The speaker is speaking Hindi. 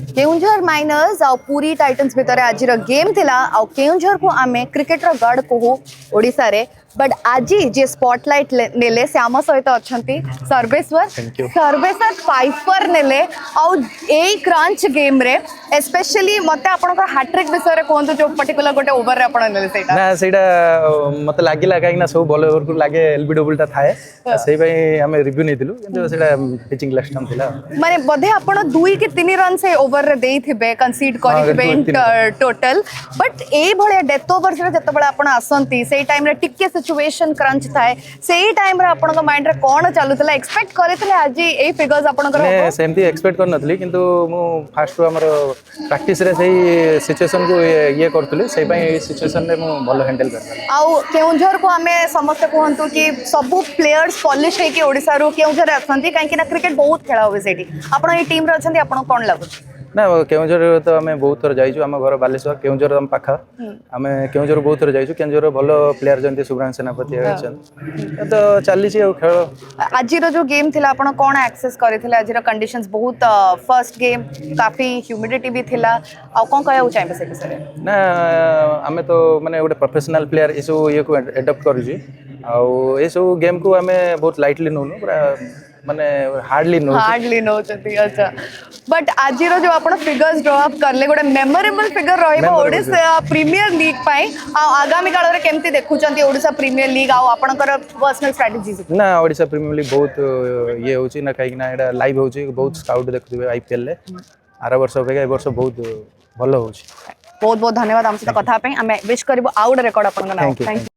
केउंझर माइनर्स आ पूरी टाइटन्स भितर आज गेम थिला आ केउंझर को आमे क्रिकेटर गढ़ कहू ओडिसा रे बट आज जे स्पॉटलाइट नेले से आम सहित अच्छंती सर्वेश्वर सर्वेश्वर फाइफर नेले आ ए क्रंच गेम रे स्पेशली मते आपनकर हैट्रिक विषय रे कोन जो पर्टिकुलर गोटे ओवर रे आपन नेले सेटा ना सेटा मते लागिला काई ना सब बॉलर को लागे एलबीडब्ल्यू टा थाए सेई भाई हमें रिव्यू नै दिलु किंतु सेटा पिचिंग लास्ट टाइम थिला माने बधे आपण 2 कि 3 रन से ओवर रे देई थिबे कंसीड करि थिबे इन टोटल बट ए भले डेथ ओवर रे जत बळे आपण आसंती सेई टाइम रे टिके सिचुएशन क्रंच थाए सेई टाइम रे आपण माइंड रे कोन चालुतला एक्सपेक्ट करथिले आज ए फिगर्स आपण कर ने सेमती एक्सपेक्ट कर नथली किंतु मु फर्स्ट हमर प्रैक्टिस रे सेई सिचुएशन को ये करथले सेई पई सिचुएशन रे मु भलो हैंडल करथले आउ केउंझर को हमें समस्त कहंतु कि सब प्लेयर्स पॉलिश है कि ओडिसा रो केउंझर आछंती काहे कि ना क्रिकेट बहुत खेला होवे सेठी आपण ए टीम रे अछंती आपण कोन लागु ना केउंझर तो हमें बहुत थर जाइछु हम घर बालेश्वर केउंझर हम पाखा हमें केउंझर बहुत थर जाइछु केउंझर भलो प्लेयर जंती सुब्रान सेनापति अछन तो चाली छी खेल आज रो जो गेम थिला आपण कोन एक्सेस करिथिले आज रो कंडीशंस बहुत फर्स्ट गेम काफी ह्यूमिडिटी भी थिला आ कोन कहउ चाहिबे से विषय ना हमें तो माने गोटे प्रोफेशनल प्लेयर इसो ये को एडॉप्ट करू आ ए सब गेम को हमें बहुत लाइटली नोनु पूरा माने हार्डली नो चती अच्छा बट आज रो जो आपण फिगर्स ड्रॉ अप करले गोटे मेमोरेबल फिगर रहइबो ओडिसा प्रीमियर लीग पई आ आगामी काल रे केमती देखुचंती ओडिसा प्रीमियर लीग आ आपनकर पर्सनल स्ट्रेटजीज ना ओडिसा प्रीमियर लीग बहुत ये होची ना काई ना एडा लाइव होची बहुत स्काउट देखुबे आईपीएल ले आरा वर्ष होबे ए वर्ष बहुत भलो होची बहुत बहुत धन्यवाद हमसे कथा पे हमें विश करबो आउट रिकॉर्ड आपन का नाम थैंक यू